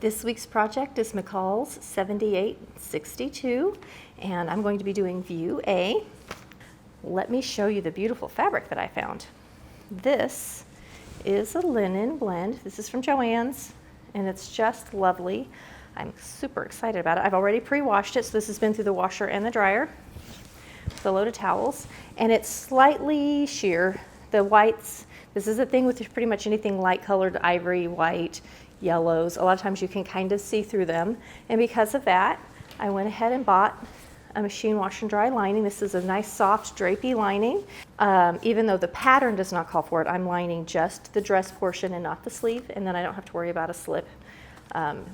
This week's project is McCalls 7862, and I'm going to be doing view A. Let me show you the beautiful fabric that I found. This is a linen blend. This is from JoAnn's, and it's just lovely. I'm super excited about it. I've already pre-washed it, so this has been through the washer and the dryer with a load of towels, and it's slightly sheer. The whites, this is a thing with pretty much anything light colored, ivory, white, yellows. A lot of times you can kind of see through them, and because of that, I went ahead and bought a machine wash and dry lining. This is a nice soft drapey lining. Even though the pattern does not call for it, I'm lining just the dress portion and not the sleeve, and then I don't have to worry about a slip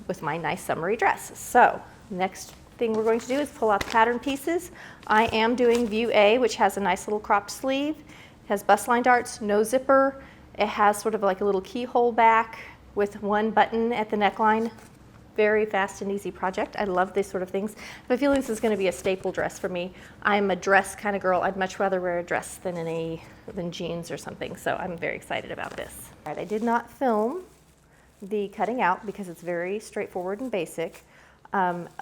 with my nice summery dress. So next thing we're going to do is pull out the pattern pieces. I am doing view A, which has a nice little cropped sleeve. It has bustline darts, no zipper. It has sort of like a little keyhole back with one button at the neckline. Very fast and easy project. I love these sort of things. I have a feeling this is going to be a staple dress for me. I'm a dress kind of girl. I'd much rather wear a dress than jeans or something, so I'm very excited about this. All right, I did not film the cutting out because it's very straightforward and basic.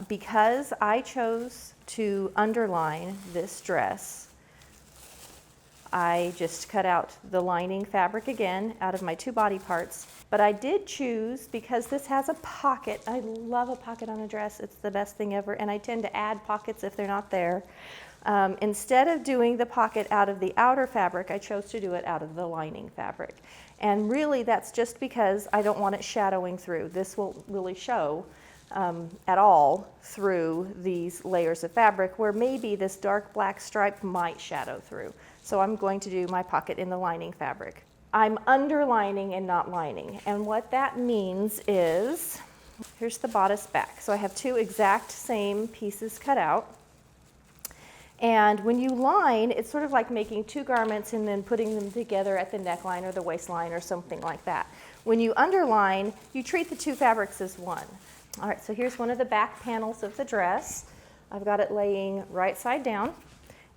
Because I chose to underline this dress, I just cut out the lining fabric again out of my two body parts. But I did choose, because this has a pocket. I love a pocket on a dress. It's the best thing ever, and I tend to add pockets if they're not there. Instead of doing the pocket out of the outer fabric, I chose to do it out of the lining fabric. And really that's just because I don't want it shadowing through. This will really show at all through these layers of fabric, where maybe this dark black stripe might shadow through. So I'm going to do my pocket in the lining fabric. I'm underlining and not lining, and what that means is, here's the bodice back. So I have two exact same pieces cut out, and when you line, it's sort of like making two garments and then putting them together at the neckline or the waistline or something like that. When you underline, you treat the two fabrics as one. All right, so here's one of the back panels of the dress. I've got it laying right side down,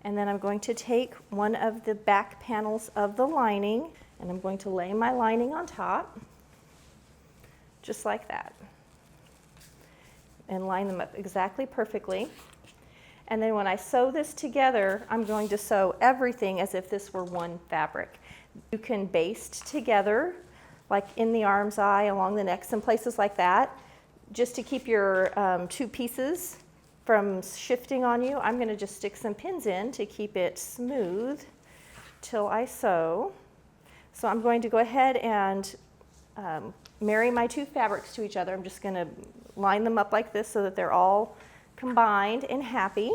and then I'm going to take one of the back panels of the lining, and I'm going to lay my lining on top, just like that, and line them up exactly perfectly. And then when I sew this together, I'm going to sew everything as if this were one fabric. You can baste together, like in the arm's eye, along the neck, some places like that, just to keep your two pieces from shifting on you. I'm going to just stick some pins in to keep it smooth till I sew. So I'm going to go ahead and marry my two fabrics to each other. I'm just going to line them up like this so that they're all combined and happy.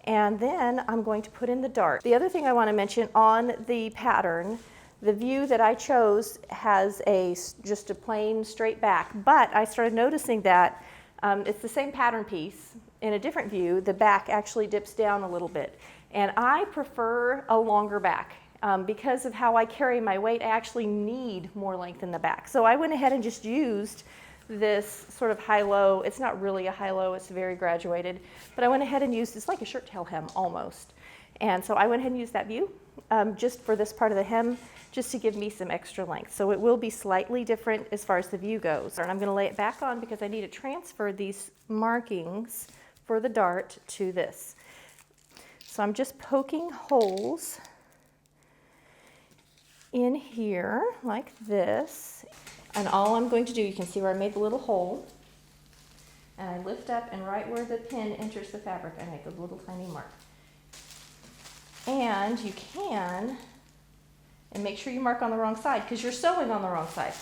And then I'm going to put in the dart. The other thing I want to mention on the pattern, the view that I chose has just a plain straight back, but I started noticing that it's the same pattern piece. In a different view, the back actually dips down a little bit. And I prefer a longer back. Because of how I carry my weight, I actually need more length in the back. So I went ahead and just used this sort of high-low. It's not really a high-low, it's very graduated. But I went ahead and used, it's like a shirt tail hem almost. And so I went ahead and used that view just for this part of the hem, just to give me some extra length. So it will be slightly different as far as the view goes. And I'm going to lay it back on because I need to transfer these markings for the dart to this. So I'm just poking holes in here like this. And all I'm going to do, you can see where I made the little hole, and I lift up, and right where the pin enters the fabric, I make a little tiny mark. And you can, and make sure you mark on the wrong side, because you're sewing on the wrong side.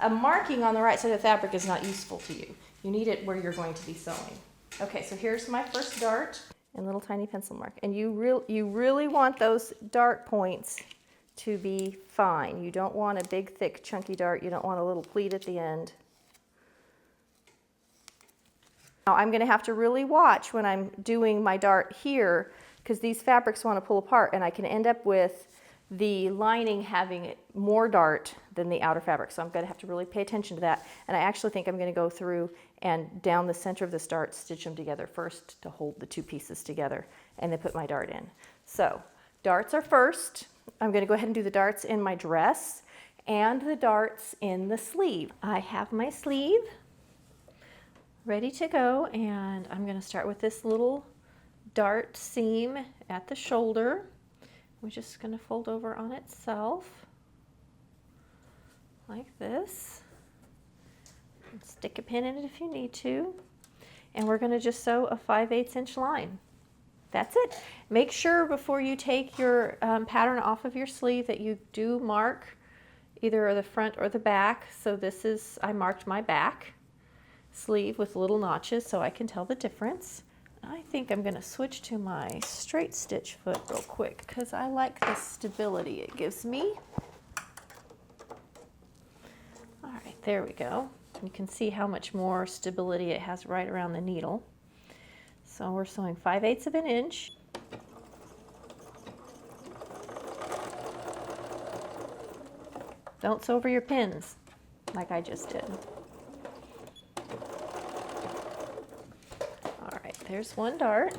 A marking on the right side of the fabric is not useful to you. You need it where you're going to be sewing. Okay, so here's my first dart, and little tiny pencil mark. And you really want those dart points to be fine. You don't want a big, thick, chunky dart. You don't want a little pleat at the end. Now I'm going to have to really watch when I'm doing my dart here, because these fabrics want to pull apart, and I can end up with the lining having more dart than the outer fabric. So I'm going to have to really pay attention to that. And I actually think I'm going to go through and down the center of this dart, stitch them together first to hold the two pieces together, and then put my dart in. So darts are first. I'm going to go ahead and do the darts in my dress and the darts in the sleeve. I have my sleeve, ready to go, and I'm going to start with this little dart seam at the shoulder. We're just going to fold over on itself like this. Stick a pin in it if you need to. And we're going to just sew a 5/8 inch line. That's it. Make sure before you take your pattern off of your sleeve that you do mark either the front or the back. So this is, I marked my back sleeve with little notches so I can tell the difference. I think I'm going to switch to my straight stitch foot real quick because I like the stability it gives me. All right, there we go. You can see how much more stability it has right around the needle. So we're sewing 5/8 of an inch. Don't sew over your pins like I just did. All right, there's one dart.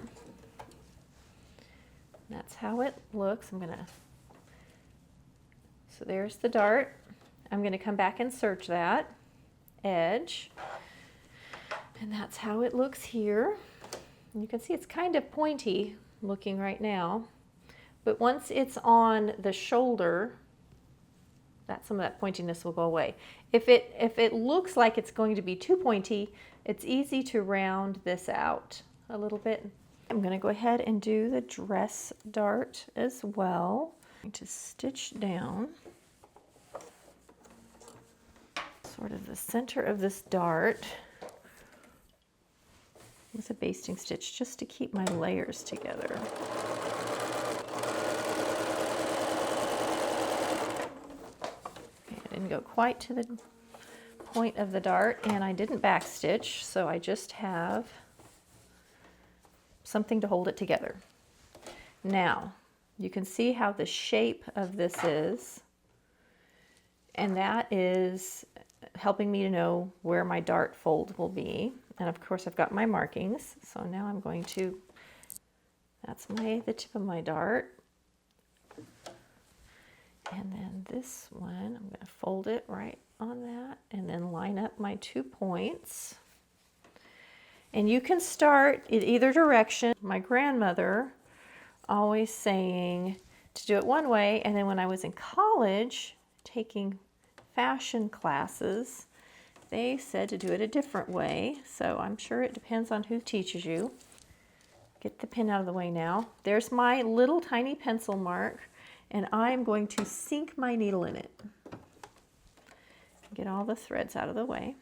That's how it looks. So there's the dart. I'm going to come back and serge that edge. And that's how it looks here. You can see it's kind of pointy looking right now, but once it's on the shoulder, some of that pointiness will go away. If it looks like it's going to be too pointy, it's easy to round this out a little bit. I'm going to go ahead and do the dress dart as well. I'm going to stitch down sort of the center of this dart with a basting stitch just to keep my layers together. Okay, I didn't go quite to the point of the dart, and I didn't back stitch, so I just have something to hold it together. Now, you can see how the shape of this is, and that is helping me to know where my dart fold will be. And of course I've got my markings, so now I'm going to, that's the tip of my dart. And then this one, I'm going to fold it right on that and then line up my 2 points. And you can start in either direction. My grandmother always saying to do it one way, and then when I was in college taking fashion classes, they said to do it a different way. So I'm sure it depends on who teaches you. Get the pin out of the way now. There's my little tiny pencil mark, and I'm going to sink my needle in it. Get all the threads out of the way.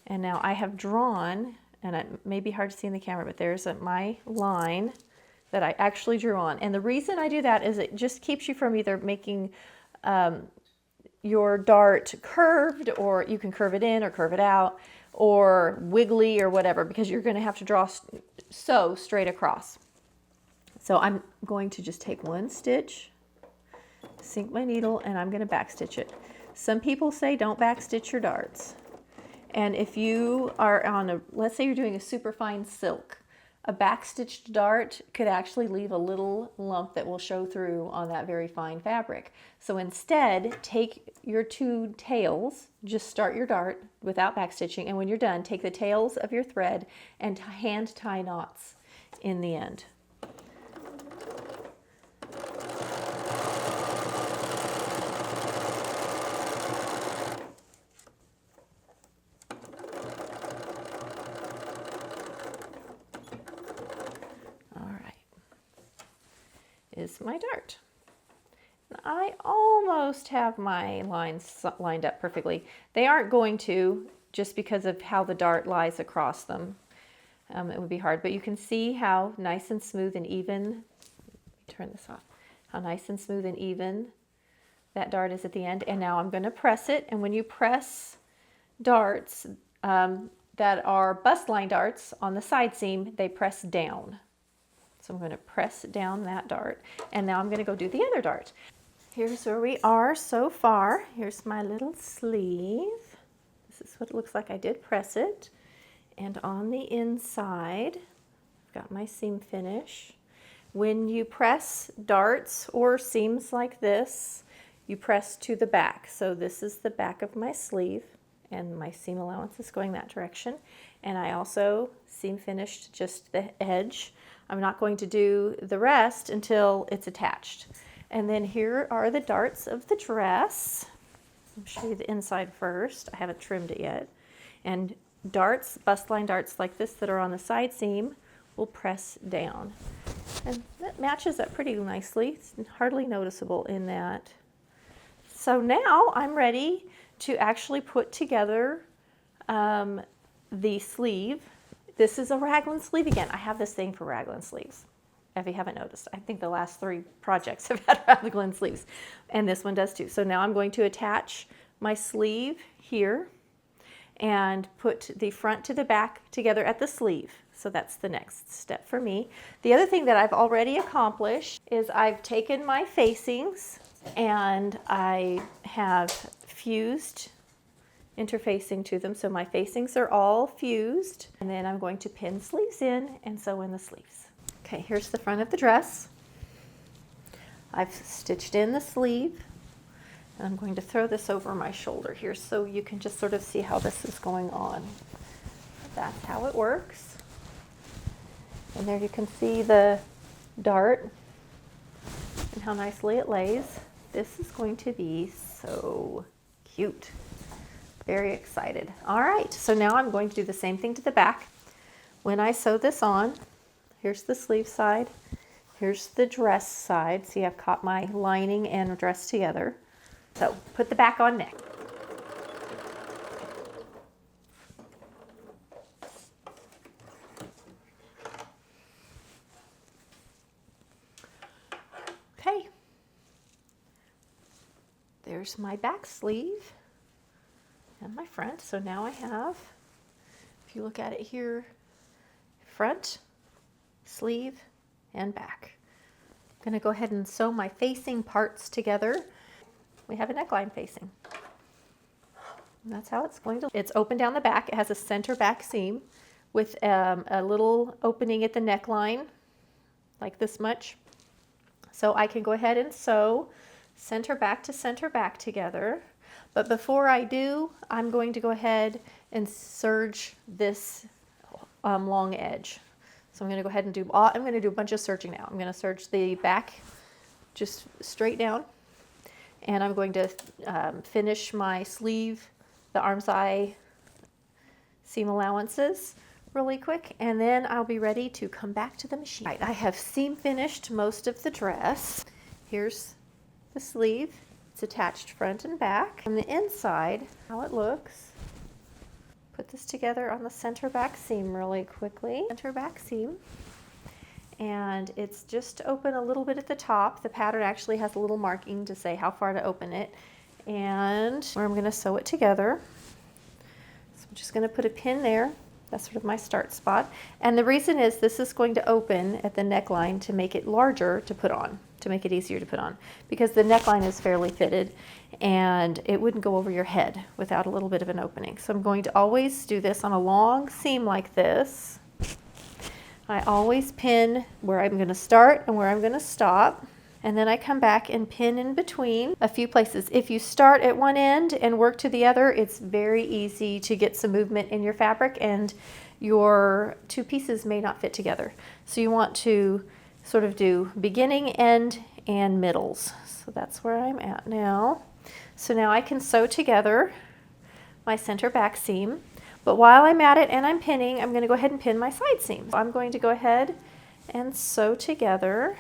And now I have drawn, and it may be hard to see in the camera, but there's my line that I actually drew on. And the reason I do that is it just keeps you from either making your dart curved, or you can curve it in or curve it out, or wiggly or whatever, because you're going to have to sew straight across. So I'm going to just take one stitch, sink my needle, and I'm going to back stitch it. Some people say don't back stitch your darts. And if you are on let's say you're doing a super fine silk, a backstitched dart could actually leave a little lump that will show through on that very fine fabric. So instead, take your 2 tails, just start your dart without backstitching, and when you're done, take the tails of your thread and hand tie knots in the end. Is my dart. I almost have my lines lined up perfectly. They aren't going to, just because of how the dart lies across them. It would be hard, but you can see how nice and smooth and even, let me turn this off, how nice and smooth and even that dart is at the end. And now I'm going to press it, and when you press darts that are bustline darts on the side seam, they press down. So I'm going to press down that dart, and now I'm going to go do the other dart. Here's where we are so far. Here's my little sleeve. This is what it looks like. I did press it, and on the inside I've got my seam finish. When you press darts or seams like this, you press to the back. So this is the back of my sleeve, and my seam allowance is going that direction. And I also seam finished just the edge. I'm not going to do the rest until it's attached. And then here are the darts of the dress. I'll show you the inside first. I haven't trimmed it yet. And darts, bustline darts like this that are on the side seam will press down. And that matches up pretty nicely. It's hardly noticeable in that. So now I'm ready to actually put together the sleeve. This is a raglan sleeve again. I have this thing for raglan sleeves. If you haven't noticed, I think the last 3 projects have had raglan sleeves, and this one does too. So now I'm going to attach my sleeve here and put the front to the back together at the sleeve. So that's the next step for me. The other thing that I've already accomplished is I've taken my facings and I have fused interfacing to them. So my facings are all fused, and then I'm going to pin sleeves in and sew in the sleeves. Okay, here's the front of the dress. I've stitched in the sleeve, and I'm going to throw this over my shoulder here so you can just sort of see how this is going on. That's how it works. And there you can see the dart and how nicely it lays. This is going to be so cute. Very excited. All right, so now I'm going to do the same thing to the back. When I sew this on, here's the sleeve side, here's the dress side. See, I've caught my lining and dress together. So put the back on neck. Okay, there's my back sleeve and my front. So now I have, if you look at it here, front, sleeve, and back. I'm going to go ahead and sew my facing parts together. We have a neckline facing. And that's how it's going to. It's open down the back. It has a center back seam with a little opening at the neckline, like this much. So I can go ahead and sew center back to center back together. But before I do, I'm going to go ahead and serge this long edge. So I'm going to go ahead and do a bunch of serging now. I'm going to serge the back just straight down, and I'm going to finish my sleeve, the arm's eye seam allowances really quick, and then I'll be ready to come back to the machine. Right, I have seam finished most of the dress. Here's the sleeve. It's attached front and back. On the inside, how it looks. Put this together on the center back seam really quickly. Center back seam. And it's just open a little bit at the top. The pattern actually has a little marking to say how far to open it. And where I'm going to sew it together. So I'm just going to put a pin there. That's sort of my start spot. And the reason is this is going to open at the neckline to make it larger to put on, to make it easier to put on, because the neckline is fairly fitted and it wouldn't go over your head without a little bit of an opening. So I'm going to always do this on a long seam like this. I always pin where I'm going to start and where I'm going to stop. And then I come back and pin in between a few places. If you start at one end and work to the other, it's very easy to get some movement in your fabric and your 2 pieces may not fit together. So you want to sort of do beginning, end, and middles. So that's where I'm at now. So now I can sew together my center back seam. But while I'm at it and I'm pinning, I'm going to go ahead and pin my side seam. I'm going to go ahead and sew together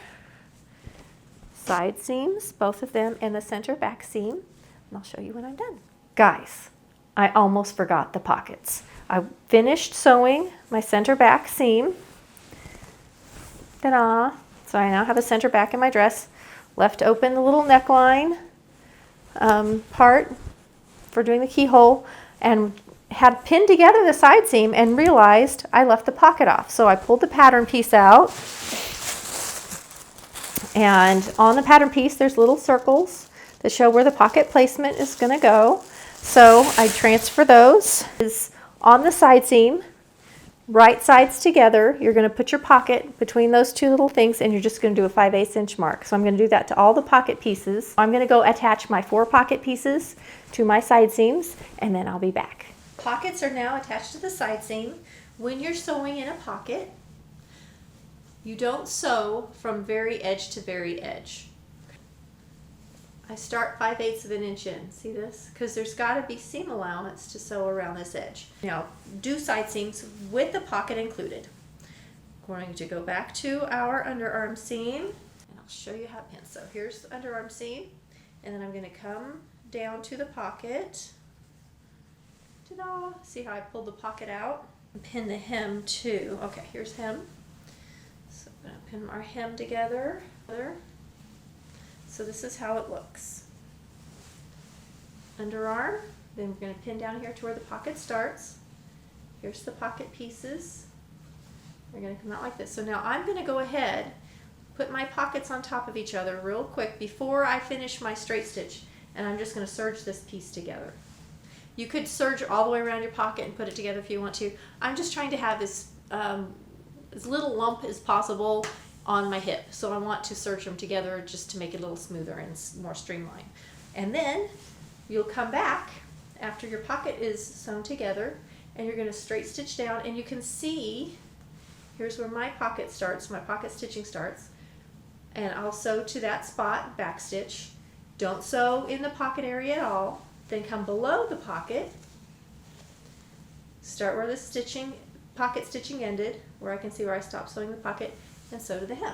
side seams, both of them, and the center back seam, and I'll show you when I'm done. Guys, I almost forgot the pockets. I finished sewing my center back seam. Ta-da! So I now have a center back in my dress. Left open the little neckline part for doing the keyhole, and had pinned together the side seam and realized I left the pocket off. So I pulled the pattern piece out. And on the pattern piece, there's little circles that show where the pocket placement is going to go. So I transfer those. Is on the side seam, right sides together. You're going to put your pocket between those 2 little things, and you're just going to do a 5/8 inch mark. So I'm going to do that to all the pocket pieces. I'm going to go attach my 4 pocket pieces to my side seams, and then I'll be back. Pockets are now attached to the side seam. When you're sewing in a pocket, you don't sew from very edge to very edge. I start 5/8 of an inch in. See this? Because there's got to be seam allowance to sew around this edge. Now, do side seams with the pocket included. We're going to go back to our underarm seam, and I'll show you how to pin. So here's the underarm seam, and then I'm going to come down to the pocket. Ta-da! See how I pulled the pocket out? And pin the hem too. Okay, here's hem. So I'm going to pin our hem together. So this is how it looks. Underarm, then we're going to pin down here to where the pocket starts. Here's the pocket pieces. They're going to come out like this. So now I'm going to go ahead, put my pockets on top of each other real quick before I finish my straight stitch, and I'm just going to serge this piece together. You could serge all the way around your pocket and put it together if you want to. I'm just trying to have as little lump as possible on my hip, so I want to serge them together just to make it a little smoother and more streamlined. And then you'll come back after your pocket is sewn together, and you're going to straight stitch down, and you can see here's where my pocket starts, my pocket stitching starts, and I'll sew to that spot, back stitch. Don't sew in the pocket area at all. Then come below the pocket, start where the stitching, pocket stitching ended, where I can see where I stopped sewing the pocket, and sew to the hem.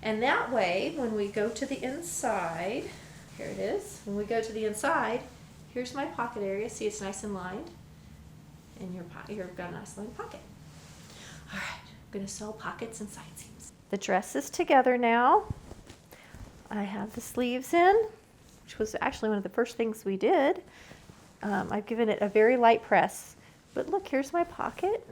And that way, when we go to the inside, here it is, when we go to the inside, here's my pocket area. See, it's nice and lined, and you've got a nice lined pocket. All right, I'm going to sew pockets and side seams. The dress is together now. I have the sleeves in, which was actually one of the first things we did. I've given it a very light press, but look, here's my pocket.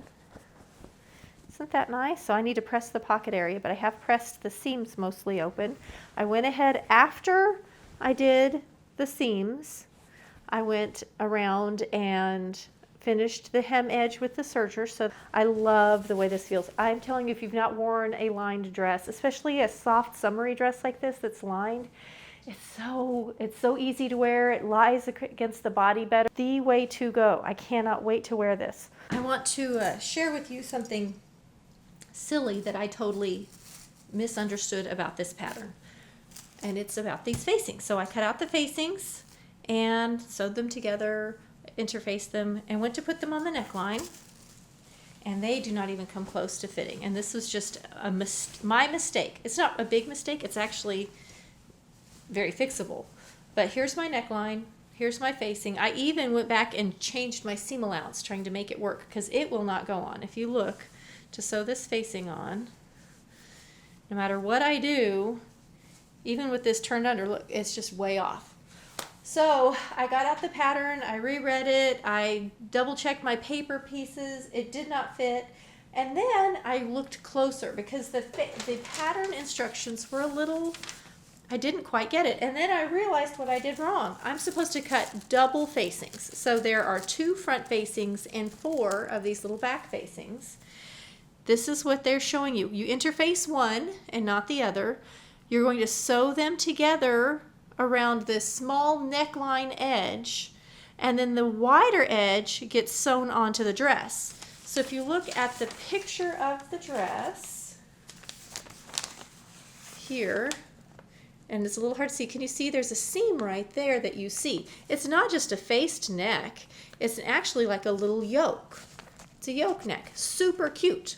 Isn't that nice? So I need to press the pocket area, but I have pressed the seams mostly open. I went ahead after I did the seams. I went around and finished the hem edge with the serger. So I love the way this feels. I'm telling you, if you've not worn a lined dress, especially a soft summery dress like this that's lined, it's so easy to wear. It lies against the body better. The way to go. I cannot wait to wear this. I want to share with you something silly that I totally misunderstood about this pattern, and it's about these facings. So I cut out the facings and sewed them together, interfaced them, and went to put them on the neckline, and they do not even come close to fitting. And this was just my mistake. It's not a big mistake, it's actually very fixable. But here's my neckline, here's my facing. I even went back and changed my seam allowance trying to make it work, because it will not go on. If you look to sew this facing on, no matter what I do, even with this turned under, look, it's just way off. So I got out the pattern, I reread it, I double checked my paper pieces, it did not fit, and then I looked closer because the pattern instructions were a little, I didn't quite get it, and then I realized what I did wrong. I'm supposed to cut double facings. So there are 2 front facings and 4 of these little back facings. This is what they're showing you. You interface one and not the other. You're going to sew them together around this small neckline edge, and then the wider edge gets sewn onto the dress. So if you look at the picture of the dress here, and it's a little hard to see, can you see there's a seam right there that you see? It's not just a faced neck, it's actually like a little yoke. It's a yoke neck, super cute.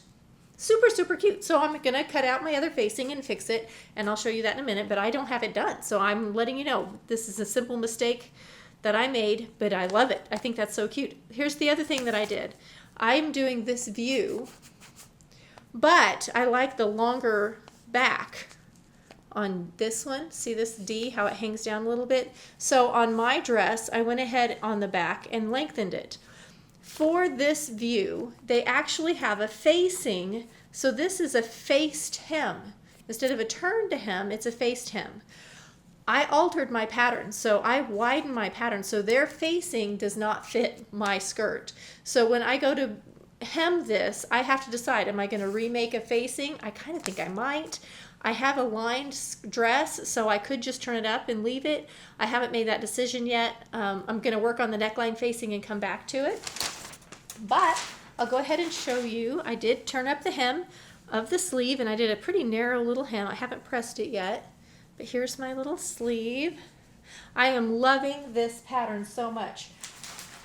Super, super cute. So I'm going to cut out my other facing and fix it, and I'll show you that in a minute, but I don't have it done. So I'm letting you know this is a simple mistake that I made, but I love it. I think that's so cute. Here's the other thing that I did. I'm doing this view, but I like the longer back on this one. See this D, how it hangs down a little bit? So on my dress, I went ahead on the back and lengthened it. For this view, they actually have a facing, so this is a faced hem. Instead of a turned hem, it's a faced hem. I altered my pattern, so I widened my pattern, so their facing does not fit my skirt. So when I go to hem this, I have to decide, am I going to remake a facing? I kind of think I might. I have a lined dress, so I could just turn it up and leave it. I haven't made that decision yet. I'm going to work on the neckline facing and come back to it. But I'll go ahead and show you. I did turn up the hem of the sleeve, and I did a pretty narrow little hem. I haven't pressed it yet, but here's my little sleeve. I am loving this pattern so much.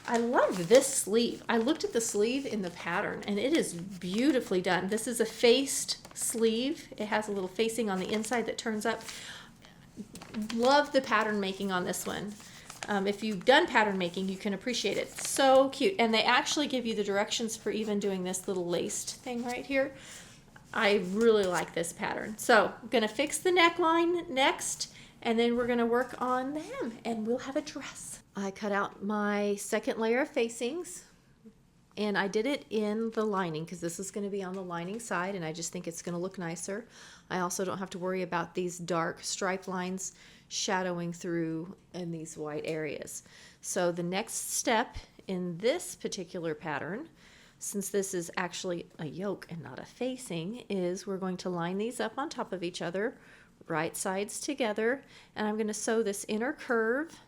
I love this sleeve. I looked at the sleeve in the pattern, and it is beautifully done. This is a faced sleeve. It has a little facing on the inside that turns up. Love the pattern making on this one. If you've done pattern making, you can appreciate it. So cute. And they actually give you the directions for even doing this little laced thing right here. I really like this pattern. So I'm going to fix the neckline next, and then we're going to work on the hem, and we'll have a dress. I cut out my second layer of facings, and I did it in the lining because this is going to be on the lining side, and I just think it's going to look nicer. I also don't have to worry about these dark stripe lines shadowing through in these white areas. So the next step in this particular pattern, since this is actually a yoke and not a facing, is we're going to line these up on top of each other, right sides together, and I'm going to sew this inner curve,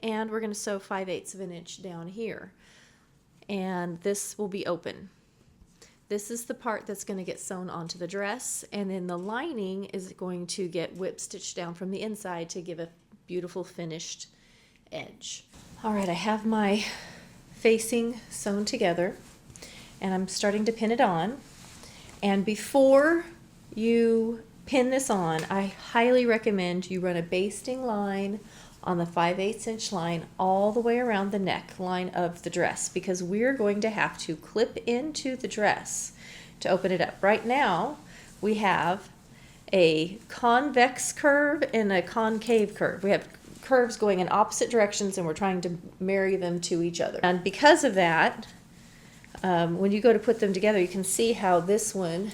and we're going to sew 5/8 of an inch down here, and this will be open. This is the part that's going to get sewn onto the dress, and then the lining is going to get whip stitched down from the inside to give a beautiful finished edge. All right, I have my facing sewn together, and I'm starting to pin it on. And before you pin this on, I highly recommend you run a basting line on the 5/8 inch line all the way around the neckline of the dress, because we're going to have to clip into the dress to open it up. Right now we have a convex curve and a concave curve. We have curves going in opposite directions, and we're trying to marry them to each other. And because of that, when you go to put them together, you can see how this one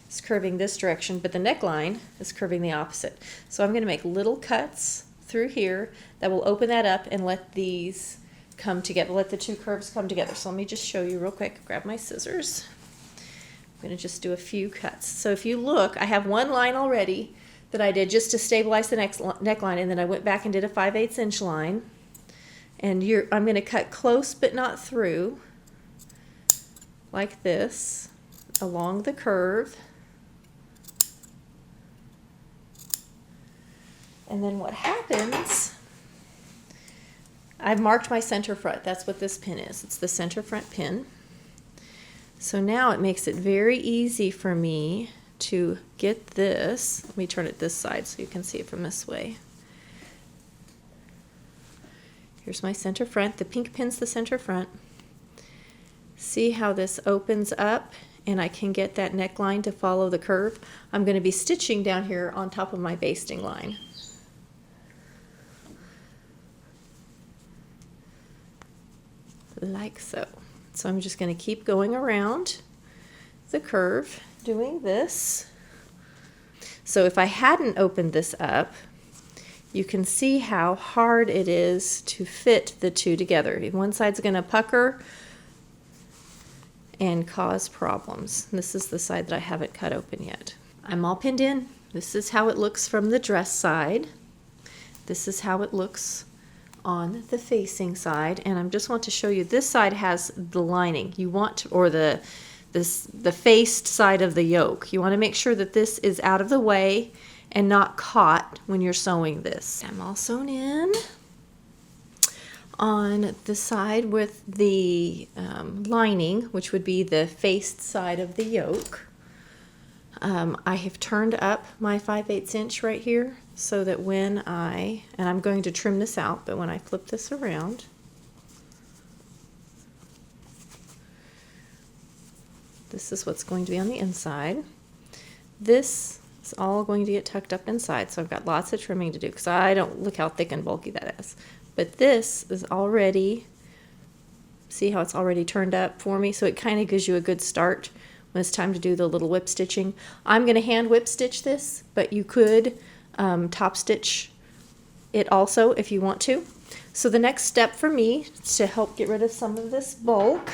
is curving this direction, but the neckline is curving the opposite. So I'm going to make little cuts through here that will open that up and let these come together, let the two curves come together. So let me just show you real quick. Grab my scissors. I'm going to just do a few cuts. So if you look, I have one line already that I did just to stabilize the neckline, and then I went back and did a 5/8 inch line. And I'm going to cut close but not through, like this, along the curve. And then what happens, I've marked my center front. That's what this pin is. It's the center front pin. So now it makes it very easy for me to get this. Let me turn it this side so you can see it from this way. Here's my center front. The pink pin's the center front. See how this opens up, and I can get that neckline to follow the curve. I'm going to be stitching down here on top of my basting line. Like so. So I'm just going to keep going around the curve doing this. So if I hadn't opened this up, you can see how hard it is to fit the two together. One side's going to pucker and cause problems. This is the side that I haven't cut open yet. I'm all pinned in. This is how it looks from the dress side. This is how it looks on the facing side, and I just want to show you this side has the lining. You want to, or the faced side of the yoke. You want to make sure that this is out of the way and not caught when you're sewing this. I'm all sewn in on the side with the lining, which would be the faced side of the yoke. I have turned up my 5/8 inch right here so that when and I'm going to trim this out, but when I flip this around, this is what's going to be on the inside. This is all going to get tucked up inside, so I've got lots of trimming to do because I don't look how thick and bulky that is. But this is already, see how it's already turned up for me, so it kind of gives you a good start when it's time to do the little whip stitching. I'm going to hand whip stitch this, but you could top stitch it also if you want to. So the next step for me to help get rid of some of this bulk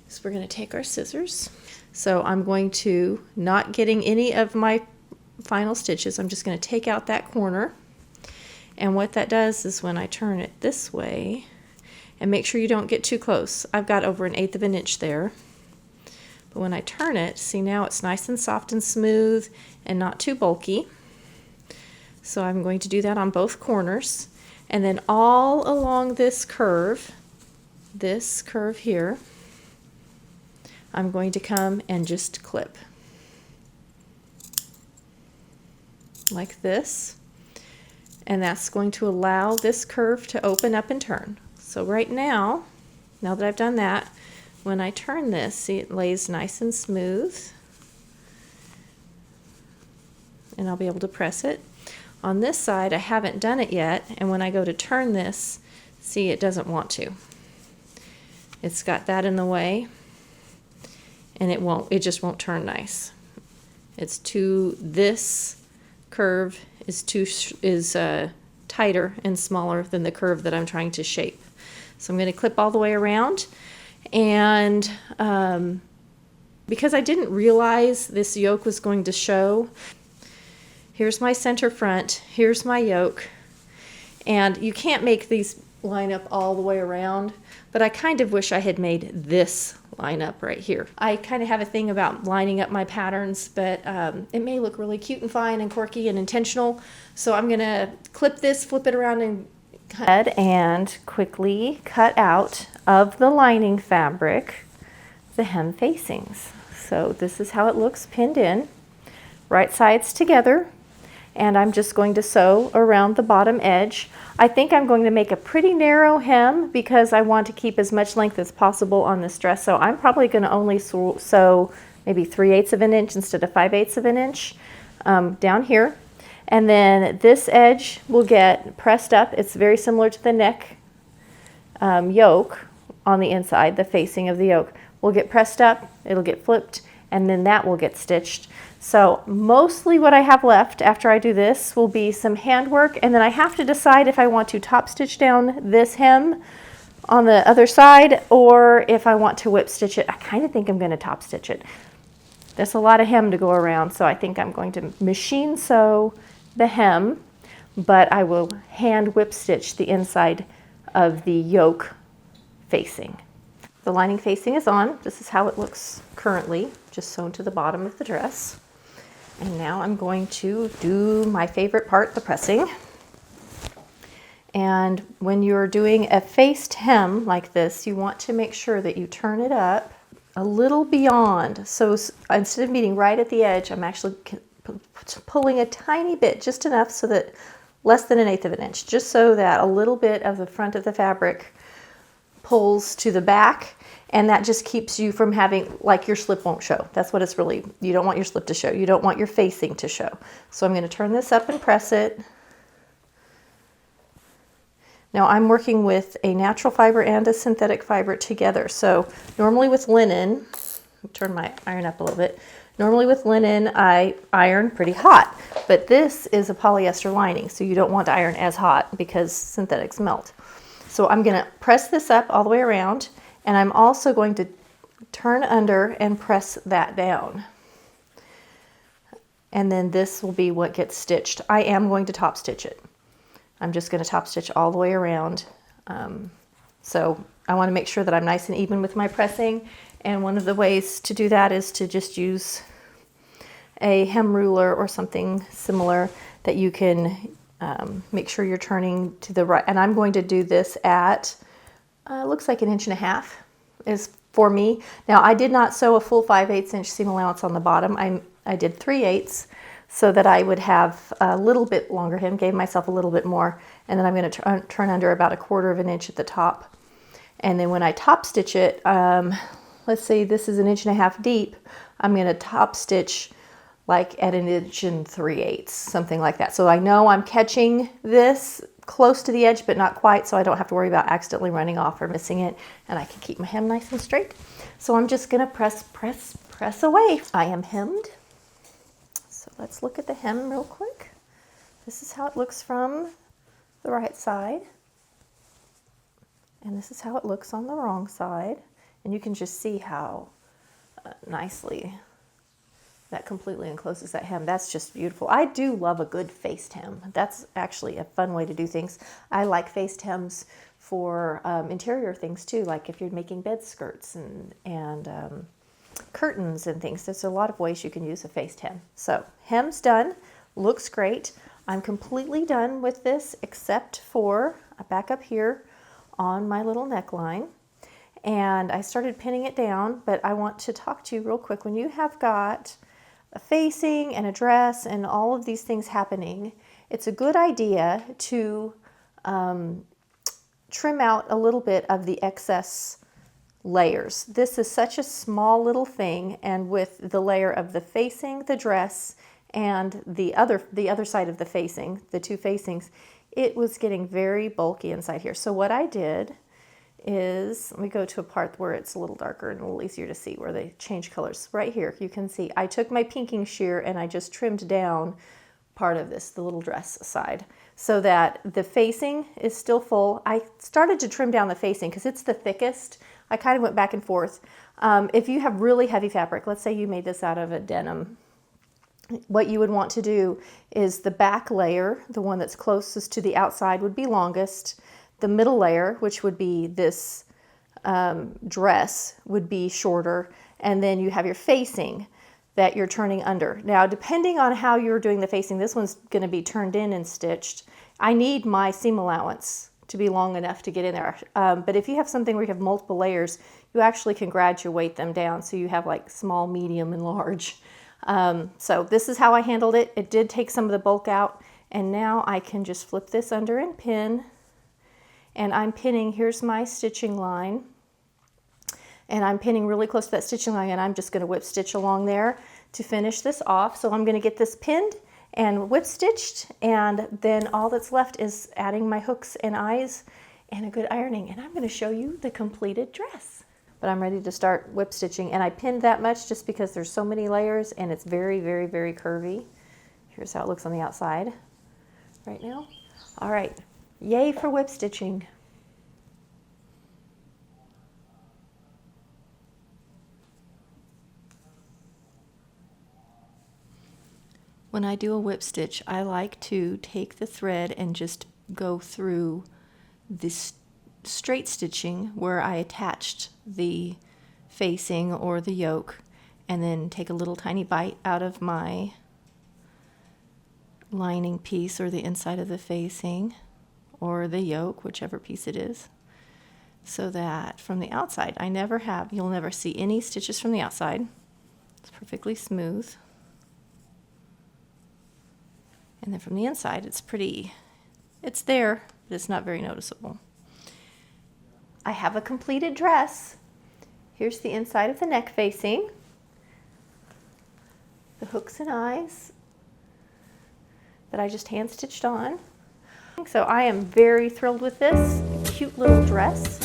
is we're going to take our scissors. So I'm going to, not getting any of my final stitches, I'm just going to take out that corner. And what that does is when I turn it this way, and make sure you don't get too close. I've got over 1/8 of an inch there. But when I turn it, see now it's nice and soft and smooth and not too bulky. So I'm going to do that on both corners. And then all along this curve here, I'm going to come and just clip. Like this. And that's going to allow this curve to open up and turn. So right now that I've done that, when I turn this, see it lays nice and smooth. And I'll be able to press it. On this side, I haven't done it yet, and when I go to turn this, see it doesn't want to. It's got that in the way, and it just won't turn nice. This curve is tighter and smaller than the curve that I'm trying to shape. So I'm going to clip all the way around, and because I didn't realize this yoke was going to show, here's my center front, here's my yoke, and you can't make these line up all the way around, but I kind of wish I had made this line up right here. I kind of have a thing about lining up my patterns, but it may look really cute and fine and quirky and intentional, so I'm going to clip this, flip it around, and cut and quickly cut out of the lining fabric the hem facings. So this is how it looks pinned in, right sides together. And I'm just going to sew around the bottom edge. I think I'm going to make a pretty narrow hem because I want to keep as much length as possible on this dress. So I'm probably going to only sew maybe 3/8 of an inch instead of 5/8 of an inch down here. And then this edge will get pressed up. It's very similar to the neck yoke on the inside, the facing of the yoke. Will get pressed up, it'll get flipped, and then that will get stitched. So mostly what I have left after I do this will be some handwork, and then I have to decide if I want to top stitch down this hem on the other side or if I want to whip stitch it. I kind of think I'm going to top stitch it. There's a lot of hem to go around, so I think I'm going to machine sew the hem, but I will hand whip stitch the inside of the yoke facing. The lining facing is on. This is how it looks currently, just sewn to the bottom of the dress. And now I'm going to do my favorite part, the pressing. And when you're doing a faced hem like this, you want to make sure that you turn it up a little beyond. So instead of meeting right at the edge, I'm actually pulling a tiny bit, just enough so that less than 1/8 of an inch, just so that a little bit of the front of the fabric pulls to the back, and that just keeps you from having, like, your slip won't show. That's what it's really, you don't want your slip to show. You don't want your facing to show. So I'm going to turn this up and press it. Now I'm working with a natural fiber and a synthetic fiber together. So normally with linen, turn my iron up a little bit. Normally with linen, I iron pretty hot, but this is a polyester lining, so you don't want to iron as hot because synthetics melt. So I'm going to press this up all the way around, and I'm also going to turn under and press that down. And then this will be what gets stitched. I am going to top stitch it. I'm just going to top stitch all the way around. So I want to make sure that I'm nice and even with my pressing. And one of the ways to do that is to just use a hem ruler or something similar that you can make sure you're turning to the right. And I'm going to do this at, looks like 1.5 inches is for me. Now I did not sew a full 5/8 inch seam allowance on the bottom. I did 3/8 so that I would have a little bit longer hem, gave myself a little bit more. And then I'm going to turn under about 1/4 inch at the top. And then when I top stitch it, let's say this is 1.5 inches deep, I'm going to top stitch like at 1 3/8 inches, something like that. So I know I'm catching this close to the edge, but not quite, so I don't have to worry about accidentally running off or missing it, and I can keep my hem nice and straight. So I'm just gonna press away. I am hemmed. So let's look at the hem real quick. This is how it looks from the right side, and this is how it looks on the wrong side. And you can just see how nicely. That completely encloses that hem. That's just beautiful. I do love a good faced hem. That's actually a fun way to do things. I like faced hems for interior things too, like if you're making bed skirts and curtains and things. There's a lot of ways you can use a faced hem. So hem's done, looks great. I'm completely done with this except for back up here on my little neckline. And I started pinning it down, but I want to talk to you real quick. When you have got a facing and a dress and all of these things happening, it's a good idea to trim out a little bit of the excess layers. This is such a small little thing, and with the layer of the facing, the dress, and the other side of the facing, the two facings, it was getting very bulky inside here. So what I did is, let me go to a part where it's a little darker and a little easier to see where they change colors. Right here, you can see I took my pinking shear and I just trimmed down part of this, the little dress side, so that the facing is still full. I started to trim down the facing because it's the thickest. I kind of went back and forth. If you have really heavy fabric, let's say you made this out of a denim, what you would want to do is the back layer, the one that's closest to the outside, would be longest. The middle layer, which would be this dress, would be shorter. And then you have your facing that you're turning under. Now, depending on how you're doing the facing, this one's going to be turned in and stitched. I need my seam allowance to be long enough to get in there. But if you have something where you have multiple layers, you actually can graduate them down. So you have like small, medium, and large. So this is how I handled it. It did take some of the bulk out. And now I can just flip this under and pin. And I'm pinning, here's my stitching line. And I'm pinning really close to that stitching line, and I'm just going to whip stitch along there to finish this off. So I'm going to get this pinned and whip stitched, and then all that's left is adding my hooks and eyes and a good ironing. And I'm going to show you the completed dress. But I'm ready to start whip stitching, and I pinned that much just because there's so many layers and it's very, very, very curvy. Here's how it looks on the outside right now. All right. Yay for whip stitching. When I do a whip stitch, I like to take the thread and just go through this straight stitching where I attached the facing or the yoke, and then take a little tiny bite out of my lining piece or the inside of the facing or the yoke, whichever piece it is, so that from the outside, you'll never see any stitches from the outside. It's perfectly smooth. And then from the inside, it's there, but it's not very noticeable. I have a completed dress. Here's the inside of the neck facing, the hooks and eyes that I just hand stitched on. So I am very thrilled with this cute little dress.